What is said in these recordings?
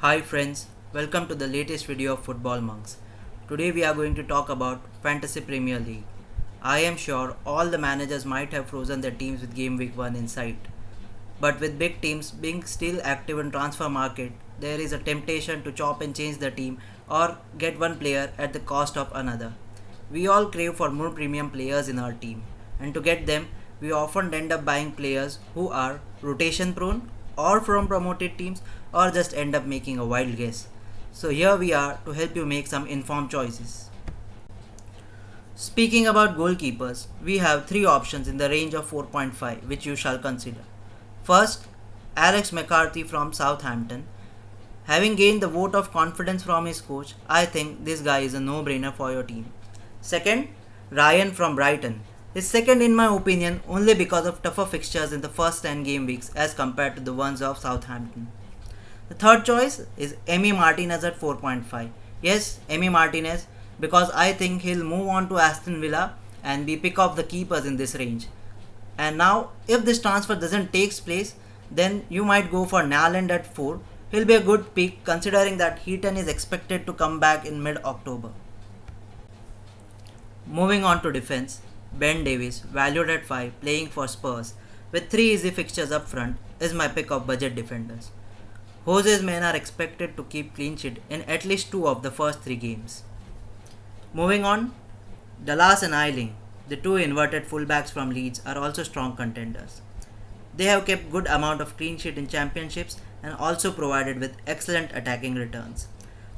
Hi friends, welcome to the latest video of Football Monks. Today we are going to talk about Fantasy Premier League. I am sure all the managers might have frozen their teams with game week 1 in sight. But with big teams being still active in transfer market, there is a temptation to chop and change the team or get one player at the cost of another. We all crave for more premium players in our team, and to get them, we often end up buying players who are rotation prone or from promoted teams or just end up making a wild guess. So here we are to help you make some informed choices. Speaking about goalkeepers, we have three options in the range of 4.5 which you shall consider. First, Alex McCarthy from Southampton. Having gained the vote of confidence from his coach, I think this guy is a no-brainer for your team. Second, Ryan from Brighton is second in my opinion only because of tougher fixtures in the first 10 game weeks as compared to the ones of Southampton. The third choice is Emi Martinez at 4.5. Yes, Emi Martinez, because I think he'll move on to Aston Villa and be pick of the keepers in this range. And now, if this transfer doesn't take place, then you might go for Naaland at 4. He'll be a good pick considering that Heaton is expected to come back in mid-October. Moving on to defense, Ben Davies, valued at 5, playing for Spurs, with 3 easy fixtures up front, is my pick of budget defenders. Jose's men are expected to keep clean sheet in at least 2 of the first 3 games. Moving on, Dallas and Ayling, the 2 inverted fullbacks from Leeds, are also strong contenders. They have kept good amount of clean sheet in championships and also provided with excellent attacking returns.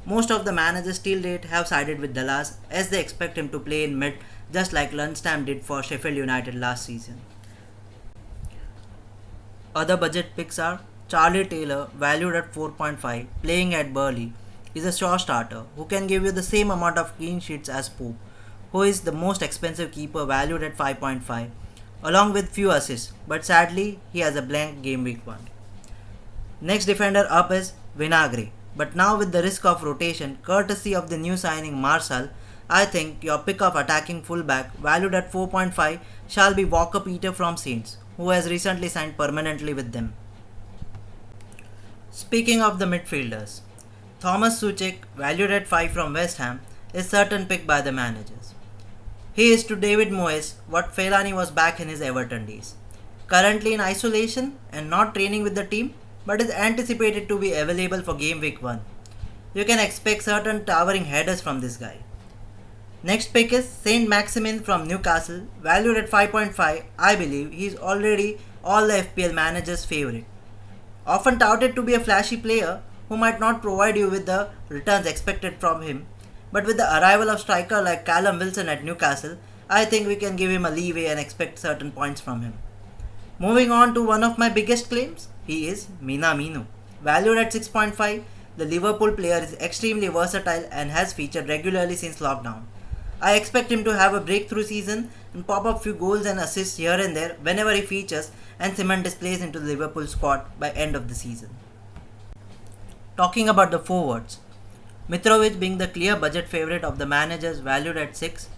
Most of the managers till date have sided with Dallas as they expect him to play in mid just like Lundstram did for Sheffield United last season. Other budget picks are Charlie Taylor, valued at 4.5, playing at Burnley, is a sure starter who can give you the same amount of clean sheets as Pope, who is the most expensive keeper valued at 5.5, along with few assists, but sadly he has a blank game week 1. Next defender up is Vinagre, but now with the risk of rotation courtesy of the new signing Martial, I think your pick of attacking fullback valued at 4.5 shall be Walker Peters from Saints, who has recently signed permanently with them. Speaking of the midfielders, Thomas Soucek, valued at 5 from West Ham, is certain pick by the managers. He is to David Moyes what Fellaini was back in his Everton days. Currently in isolation and not training with the team, but is anticipated to be available for game week 1. You can expect certain towering headers from this guy. Next pick is Saint Maximin from Newcastle, valued at 5.5. I believe he is already all the FPL managers' favourite. Often touted to be a flashy player who might not provide you with the returns expected from him, but with the arrival of striker like Callum Wilson at Newcastle, I think we can give him a leeway and expect certain points from him. Moving on to one of my biggest claims, he is Minamino. Valued at 6.5, the Liverpool player is extremely versatile and has featured regularly since lockdown. I expect him to have a breakthrough season and pop up few goals and assists here and there whenever he features and cement his place into the Liverpool squad by end of the season. Talking about the forwards, Mitrovic being the clear budget favourite of the managers valued at 6,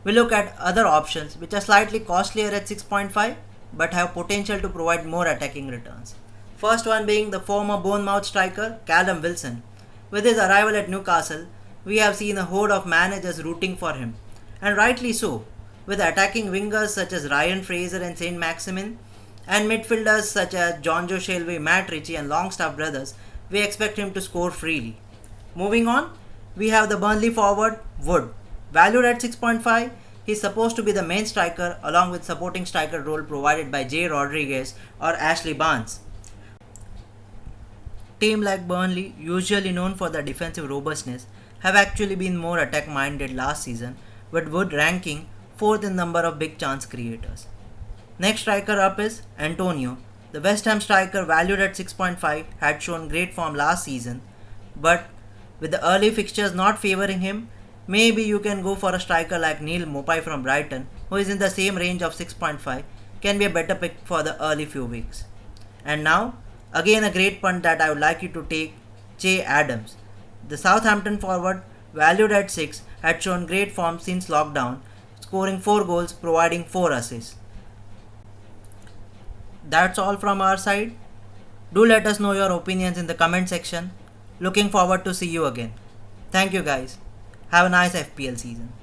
we look at other options which are slightly costlier at 6.5 but have potential to provide more attacking returns. First one being the former Bournemouth striker Callum Wilson. With his arrival at Newcastle, we have seen a horde of managers rooting for him, and rightly so, with attacking wingers such as Ryan Fraser and Saint Maximin, and midfielders such as Jonjo Shelvey, Matt Ritchie and Longstaff brothers, we expect him to score freely. Moving on, we have the Burnley forward Wood. Valued at 6.5, he is supposed to be the main striker along with supporting striker role provided by Jay Rodriguez or Ashley Barnes. Team like Burnley, usually known for their defensive robustness, have actually been more attack minded last season, with Wood ranking 4th in number of big chance creators. Next striker up is Antonio. The West Ham striker valued at 6.5 had shown great form last season, but with the early fixtures not favouring him, maybe you can go for a striker like Neil Mopai from Brighton, who is in the same range of 6.5, can be a better pick for the early few weeks. And now, again a great punt that I would like you to take, Che Adams. The Southampton forward, valued at 6, had shown great form since lockdown, scoring 4 goals, providing 4 assists. That's all from our side. Do let us know your opinions in the comment section. Looking forward to see you again. Thank you guys. Have a nice FPL season.